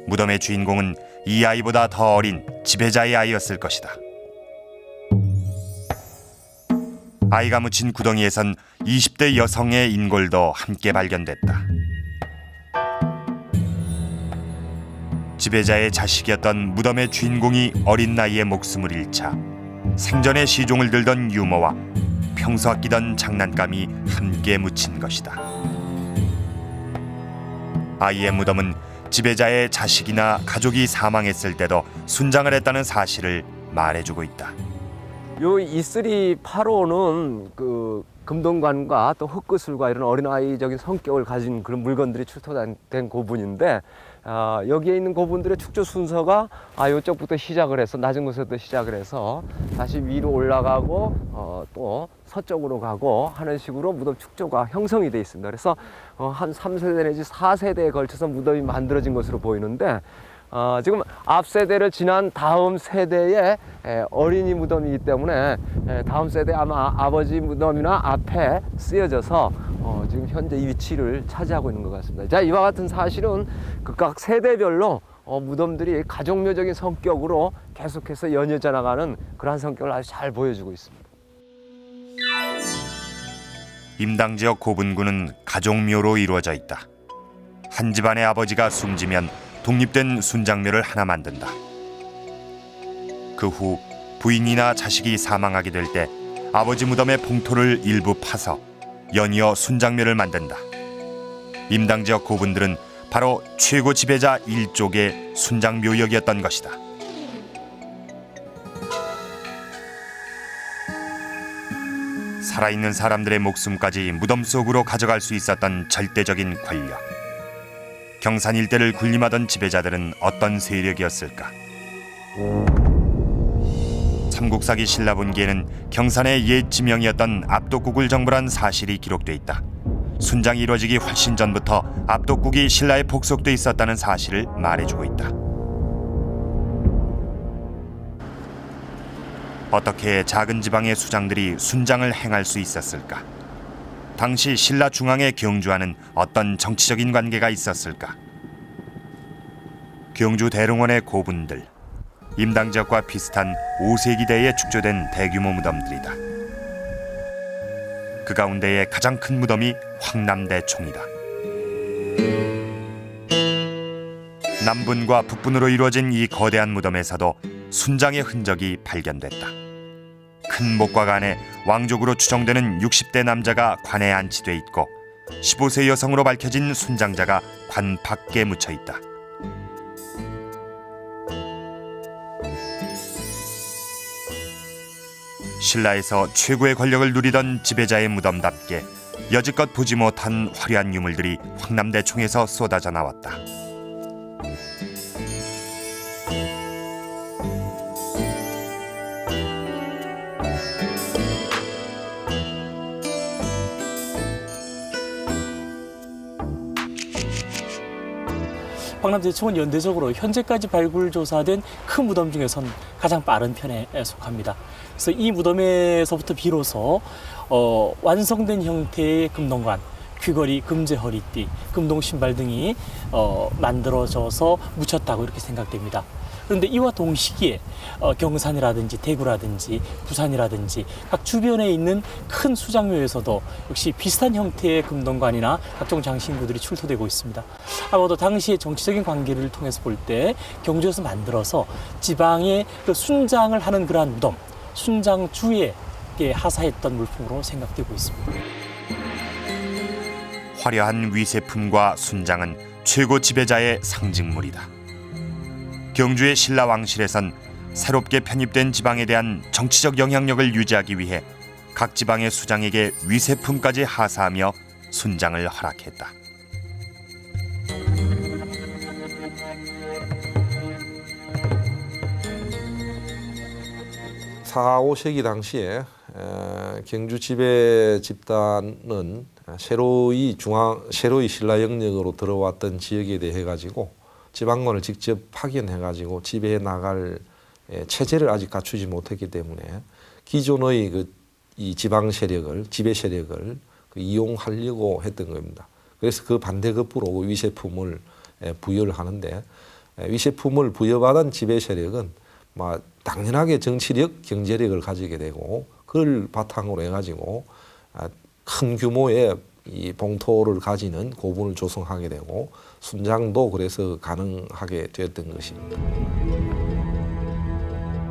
무덤의 주인공은 이 아이보다 더 어린 지배자의 아이였을 것이다. 아이가 묻힌 구덩이에선 20대 여성의 인골도 함께 발견됐다. 지배자의 자식이었던 무덤의 주인공이 어린 나이에 목숨을 잃자 생전에 시종을 들던 유머와 평소 아끼던 장난감이 함께 묻힌 것이다. 아이의 무덤은 지배자의 자식이나 가족이 사망했을 때도 순장을 했다는 사실을 말해주고 있다. 요 E385는 그 금동관과 또 흙구슬과 이런 어린아이적인 성격을 가진 그런 물건들이 출토된 고분인데, 여기에 있는 고분들의 축조 순서가 이쪽부터 시작을 해서 낮은 곳에부터 시작을 해서 다시 위로 올라가고 또 서쪽으로 가고 하는 식으로 무덤 축조가 형성이 돼 있습니다. 그래서 한 3세대 내지 4세대에 걸쳐서 무덤이 만들어진 것으로 보이는데, 지금 앞 세대를 지난 다음 세대의 어린이 무덤이기 때문에 다음 세대 아마 아버지 무덤이나 앞에 쓰여져서 지금 현재 이 위치를 차지하고 있는 것 같습니다. 자, 이와 같은 사실은 각 세대별로 무덤들이 가족묘적인 성격으로 계속해서 연이어져 나가는 그러한 성격을 아주 잘 보여주고 있습니다. 임당 지역 고분군은 가족묘로 이루어져 있다. 한 집안의 아버지가 숨지면 독립된 순장묘를 하나 만든다. 그 후 부인이나 자식이 사망하게 될 때 아버지 무덤의 봉토를 일부 파서 연이어 순장묘를 만든다. 임당 지역 고분들은 바로 최고 지배자 일족의 순장묘역이었던 것이다. 살아있는 사람들의 목숨까지 무덤 속으로 가져갈 수 있었던 절대적인 권력. 경산 일대를 군림하던 지배자들은 어떤 세력이었을까? 삼국사기 신라분기에는 경산의 옛 지명이었던 압독국을 정벌한 사실이 기록돼 있다. 순장이 이루어지기 훨씬 전부터 압독국이 신라에 복속돼 있었다는 사실을 말해주고 있다. 어떻게 작은 지방의 수장들이 순장을 행할 수 있었을까? 당시 신라 중앙의 경주와는 어떤 정치적인 관계가 있었을까? 경주 대릉원의 고분들, 임당 지역과 비슷한 5세기대에 축조된 대규모 무덤들이다. 그 가운데의 가장 큰 무덤이 황남대총이다. 남분과 북분으로 이루어진 이 거대한 무덤에서도 순장의 흔적이 발견됐다. 큰 목과 안에 왕족으로 추정되는 60대 남자가 관에 안치돼 있고 15세 여성으로 밝혀진 순장자가 관 밖에 묻혀 있다. 신라에서 최고의 권력을 누리던 지배자의 무덤답게 여지껏 보지 못한 화려한 유물들이 황남대총에서 쏟아져 나왔다. 황남대총은 연대적으로 현재까지 발굴 조사된 큰 무덤 중에선 가장 빠른 편에 속합니다. 그래서 이 무덤에서부터 비로소 완성된 형태의 금동관, 귀걸이, 금제 허리띠, 금동 신발 등이 만들어져서 묻혔다고 이렇게 생각됩니다. 그런데 이와 동시기에 경산이라든지 대구라든지 부산이라든지 각 주변에 있는 큰 수장묘에서도 역시 비슷한 형태의 금동관이나 각종 장신구들이 출토되고 있습니다. 아마도 당시의 정치적인 관계를 통해서 볼 때 경주에서 만들어서 지방의 그 순장을 하는 그러한 무덤, 순장주에 하사했던 물품으로 생각되고 있습니다. 화려한 위세품과 순장은 최고 지배자의 상징물이다. 경주의 신라 왕실에선 새롭게 편입된 지방에 대한 정치적 영향력을 유지하기 위해 각 지방의 수장에게 위세품까지 하사하며 순장을 허락했다. 4, 5세기 당시에 경주 지배 집단은 새로이 신라 영역으로 들어왔던 지역에 대해 가지고 지방관을 직접 파견해 가지고 지배해 나갈 체제를 아직 갖추지 못했기 때문에 기존의 이 지방 세력을 지배 세력을 이용하려고 했던 겁니다. 그래서 그 반대급부로 위세품을 부여를 하는데 위세품을 부여받은 지배 세력은 당연하게 정치력, 경제력을 가지게 되고 그걸 바탕으로 해가지고 큰 규모의 이 봉토를 가지는 고분을 조성하게 되고 순장도 그래서 가능하게 되었던 것입니다.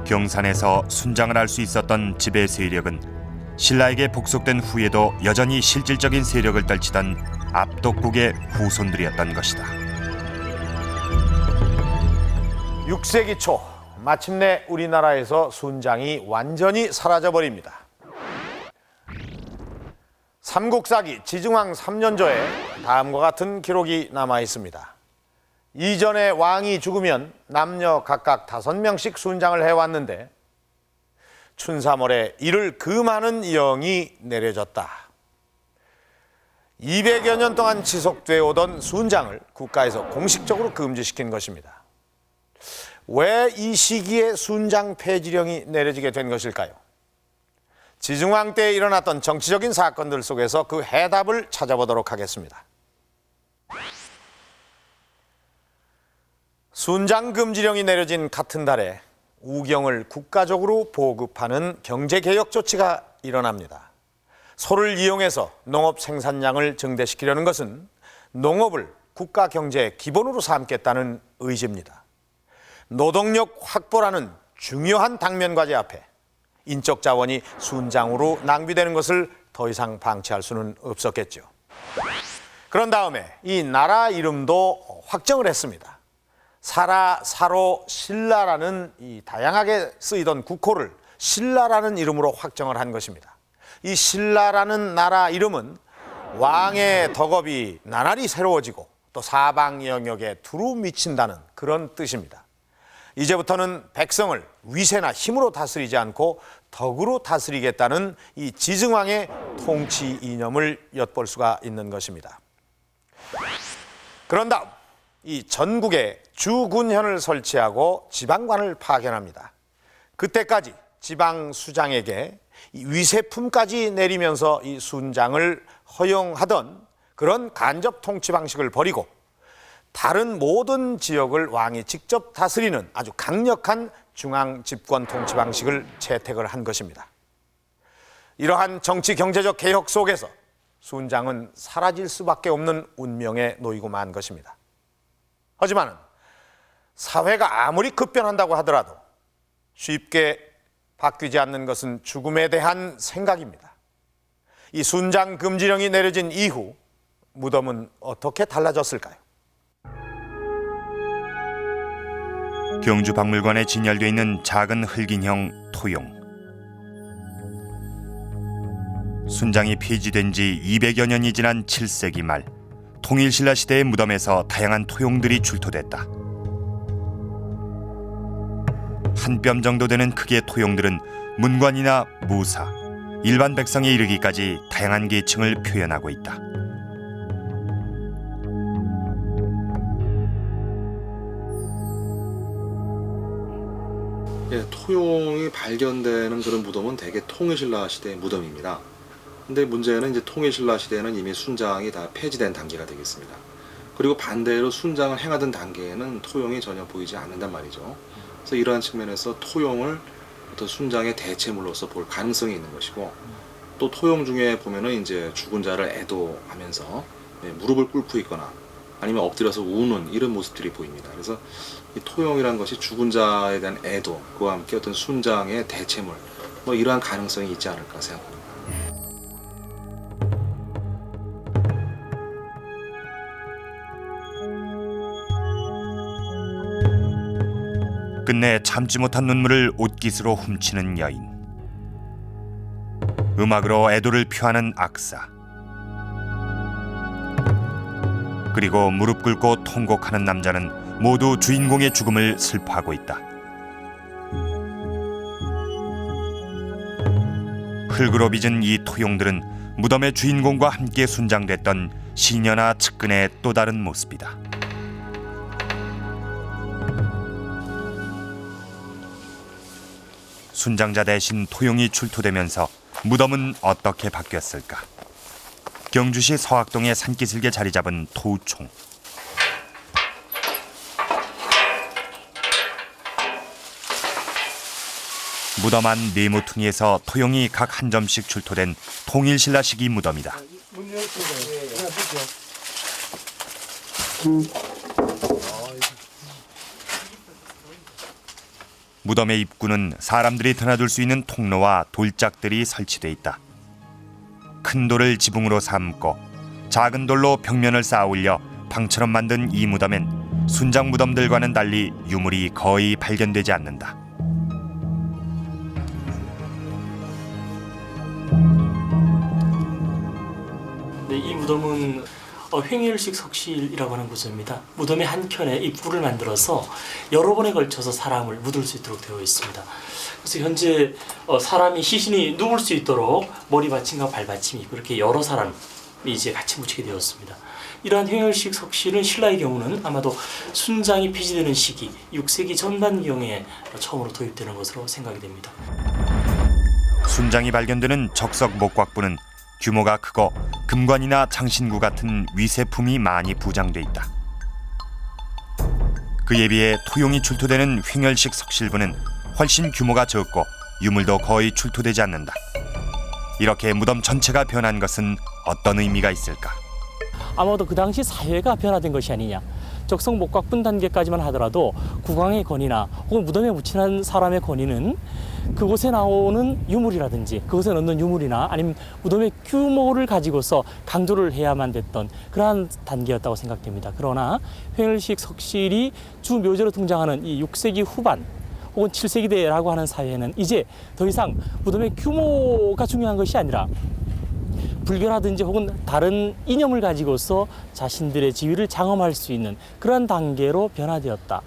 경산에서 순장을 할 수 있었던 지배 세력은 신라에게 복속된 후에도 여전히 실질적인 세력을 떨치던 압독국의 후손들이었던 것이다. 6세기 초 마침내 우리나라에서 순장이 완전히 사라져버립니다. 삼국사기 지증왕 3년조에 다음과 같은 기록이 남아 있습니다. 이전에 왕이 죽으면 남녀 각각 5명씩 순장을 해왔는데 춘삼월에 이를 금하는 영이 내려졌다. 200여 년 동안 지속되어 오던 순장을 국가에서 공식적으로 금지시킨 것입니다. 왜 이 시기에 순장 폐지령이 내려지게 된 것일까요? 지증왕 때 일어났던 정치적인 사건들 속에서 그 해답을 찾아보도록 하겠습니다. 순장 금지령이 내려진 같은 달에 우경을 국가적으로 보급하는 경제개혁 조치가 일어납니다. 소를 이용해서 농업 생산량을 증대시키려는 것은 농업을 국가 경제의 기본으로 삼겠다는 의지입니다. 노동력 확보라는 중요한 당면 과제 앞에 인적 자원이 순장으로 낭비되는 것을 더 이상 방치할 수는 없었겠죠. 그런 다음에 이 나라 이름도 확정을 했습니다. 사라, 사로, 신라라는 이 다양하게 쓰이던 국호를 신라라는 이름으로 확정을 한 것입니다. 이 신라라는 나라 이름은 왕의 덕업이 나날이 새로워지고 또 사방 영역에 두루 미친다는 그런 뜻입니다. 이제부터는 백성을 위세나 힘으로 다스리지 않고 덕으로 다스리겠다는 이 지증왕의 통치 이념을 엿볼 수가 있는 것입니다. 그런 다음 이 전국에 주군현을 설치하고 지방관을 파견합니다. 그때까지 지방수장에게 이 위세품까지 내리면서 이 순장을 허용하던 그런 간접 통치 방식을 버리고 다른 모든 지역을 왕이 직접 다스리는 아주 강력한 중앙 집권 통치 방식을 채택을 한 것입니다. 이러한 정치 경제적 개혁 속에서 순장은 사라질 수밖에 없는 운명에 놓이고 만 것입니다. 하지만 사회가 아무리 급변한다고 하더라도 쉽게 바뀌지 않는 것은 죽음에 대한 생각입니다. 이 순장 금지령이 내려진 이후 무덤은 어떻게 달라졌을까요? 경주박물관에 진열되어 있는 작은 흑인형 토용. 순장이 폐지된 지 200여 년이 지난 7세기 말 통일신라 시대의 무덤에서 다양한 토용들이 출토됐다. 한 뼘 정도 되는 크기의 토용들은 문관이나 무사, 일반 백성에 이르기까지 다양한 계층을 표현하고 있다. 예, 토용이 발견되는 그런 무덤은 대개 통일신라 시대의 무덤입니다. 근데 문제는 이제 통일신라 시대에는 이미 순장이 다 폐지된 단계가 되겠습니다. 그리고 반대로 순장을 행하던 단계에는 토용이 전혀 보이지 않는단 말이죠. 그래서 이러한 측면에서 토용을 어떤 순장의 대체물로서 볼 가능성이 있는 것이고, 또 토용 중에 보면은 이제 죽은 자를 애도하면서 무릎을 꿇고 있거나 아니면 엎드려서 우는 이런 모습들이 보입니다. 그래서 이 토용이라는 것이 죽은 자에 대한 애도, 그와 함께 어떤 순장의 대체물, 뭐 이러한 가능성이 있지 않을까 생각합니다. 끝내 참지 못한 눈물을 옷깃으로 훔치는 여인. 음악으로 애도를 표하는 악사. 그리고 무릎 꿇고 통곡하는 남자는 모두 주인공의 죽음을 슬퍼하고 있다. 흙으로 빚은 이 토용들은 무덤의 주인공과 함께 순장됐던 시녀나 측근의 또 다른 모습이다. 순장자 대신 토용이 출토되면서 무덤은 어떻게 바뀌었을까? 경주시 서학동의 산기슭에 자리 잡은 토우총. 무덤 안 네모퉁이에서 토용이 각 한 점씩 출토된 통일신라 시기 무덤이다. 무덤의 입구는 사람들이 드나들 수 있는 통로와 돌짝들이 설치돼 있다. 큰 돌을 지붕으로 삼고 작은 돌로 벽면을 쌓아 올려 방처럼 만든 이 무덤엔 순장 무덤들과는 달리 유물이 거의 발견되지 않는다. 네, 이 무덤은 횡일식 석실이라고 하는 구조입니다. 무덤의 한 켠에 입구를 만들어서 여러 번에 걸쳐서 사람을 묻을 수 있도록 되어 있습니다. 그래서 현재 사람이 시신이 누울 수 있도록 머리 받침과 발 받침이 있고 이렇게 여러 사람이 이제 같이 묻히게 되었습니다. 이러한 횡일식 석실은 신라의 경우는 아마도 순장이 폐지되는 시기 6세기 전반경에 처음으로 도입되는 것으로 생각이 됩니다. 순장이 발견되는 적석 목곽부는 규모가 크고 금관이나 장신구 같은 위세품이 많이 부장돼 있다. 그에 비해 토용이 출토되는 횡혈식 석실부는 훨씬 규모가 적고 유물도 거의 출토되지 않는다. 이렇게 무덤 전체가 변한 것은 어떤 의미가 있을까? 아마도 그 당시 사회가 변화된 것이 아니냐. 적석 목곽분 단계까지만 하더라도 국왕의 권위나 혹은 무덤에 묻힌 사람의 권위는 그곳에 나오는 유물이라든지 그것에 넣는 유물이나 아니면 무덤의 규모를 가지고서 강조를 해야만 됐던 그러한 단계였다고 생각됩니다. 그러나 횡일식 석실이 주 묘제로 등장하는 이 6세기 후반 혹은 7세기대라고 하는 사회에는 이제 더 이상 무덤의 규모가 중요한 것이 아니라 불교라든지 혹은 다른 이념을 가지고서 자신들의 지위를 장엄할 수 있는 그런 단계로 변화되었다.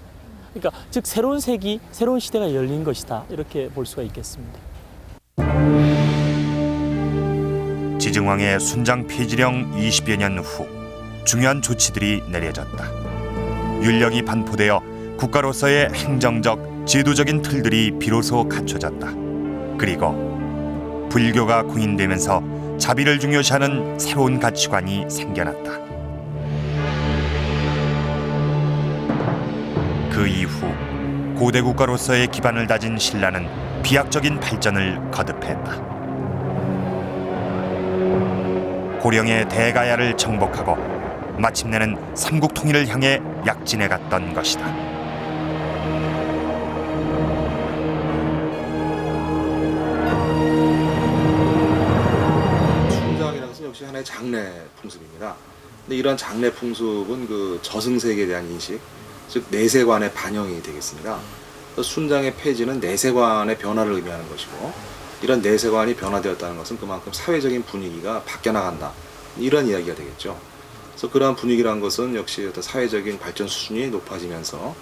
그러니까 즉 새로운 세기, 새로운 시대가 열린 것이다. 이렇게 볼 수가 있겠습니다. 지증왕의 순장 폐지령 20여 년 후 중요한 조치들이 내려졌다. 율령이 반포되어 국가로서의 행정적, 제도적인 틀들이 비로소 갖춰졌다. 그리고 불교가 공인되면서 자비를 중요시하는 새로운 가치관이 생겨났다. 그 이후 고대 국가로서의 기반을 다진 신라는 비약적인 발전을 거듭했다. 고령의 대가야를 정복하고 마침내는 삼국 통일을 향해 약진해 갔던 것이다. 순장이라는 것은 역시 하나의 장례 풍습입니다. 근데 이러한 장례 풍습은 그 저승세계에 대한 인식, 즉 내세관의 반영이 되겠습니다. 순장의 폐지는 내세관의 변화를 의미하는 것이고, 이런 내세관이 변화되었다는 것은 그만큼 사회적인 분위기가 바뀌어 나간다, 이런 이야기가 되겠죠. 그래서 그러한 분위기란 것은 역시 어떤 사회적인 발전 수준이 높아지면서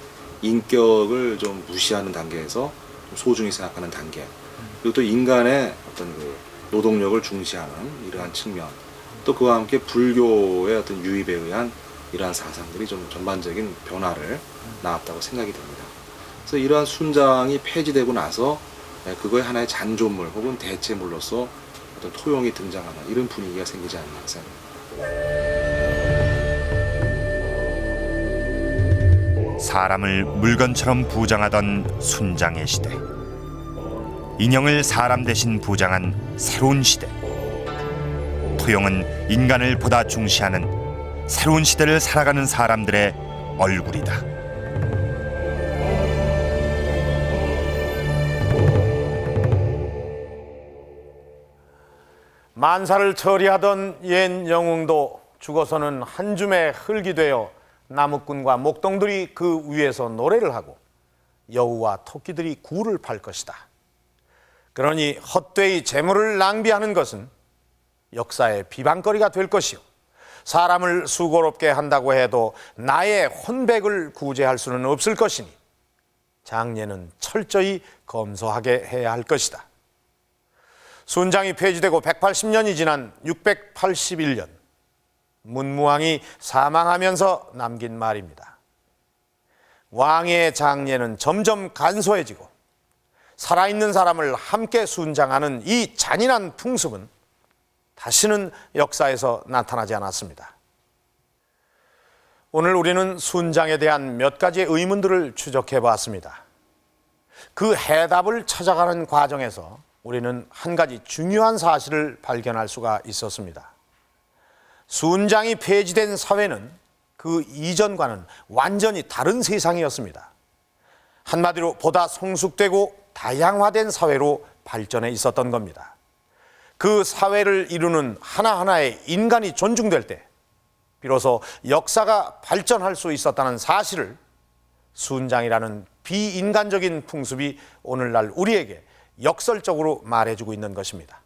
인격을 좀 무시하는 단계에서 좀 소중히 생각하는 단계, 그리고 또 인간의 어떤 그 노동력을 중시하는 이러한 측면, 또 그와 함께 불교의 어떤 유입에 의한 이러한 사상들이 좀 전반적인 변화를 낳았다고 생각이 됩니다. 그래서 이러한 순장이 폐지되고 나서 그거의 하나의 잔존물 혹은 대체물로서 어떤 토용이 등장하는 이런 분위기가 생기지 않나 생각합니다. 사람을 물건처럼 부장하던 순장의 시대. 인형을 사람 대신 부장한 새로운 시대. 토용은 인간을 보다 중시하는 새로운 시대를 살아가는 사람들의 얼굴이다. 만사를 처리하던 옛 영웅도 죽어서는 한 줌의 흙이 되어 나무꾼과 목동들이 그 위에서 노래를 하고 여우와 토끼들이 굴을 팔 것이다. 그러니 헛되이 재물을 낭비하는 것은 역사의 비방거리가 될 것이요, 사람을 수고롭게 한다고 해도 나의 혼백을 구제할 수는 없을 것이니 장례는 철저히 검소하게 해야 할 것이다. 순장이 폐지되고 180년이 지난 681년 문무왕이 사망하면서 남긴 말입니다. 왕의 장례는 점점 간소해지고 살아있는 사람을 함께 순장하는 이 잔인한 풍습은 다시는 역사에서 나타나지 않았습니다. 오늘 우리는 순장에 대한 몇 가지의 의문들을 추적해 보았습니다. 그 해답을 찾아가는 과정에서 우리는 한 가지 중요한 사실을 발견할 수가 있었습니다. 순장이 폐지된 사회는 그 이전과는 완전히 다른 세상이었습니다. 한마디로 보다 성숙되고 다양화된 사회로 발전해 있었던 겁니다. 그 사회를 이루는 하나하나의 인간이 존중될 때 비로소 역사가 발전할 수 있었다는 사실을 순장이라는 비인간적인 풍습이 오늘날 우리에게 역설적으로 말해주고 있는 것입니다.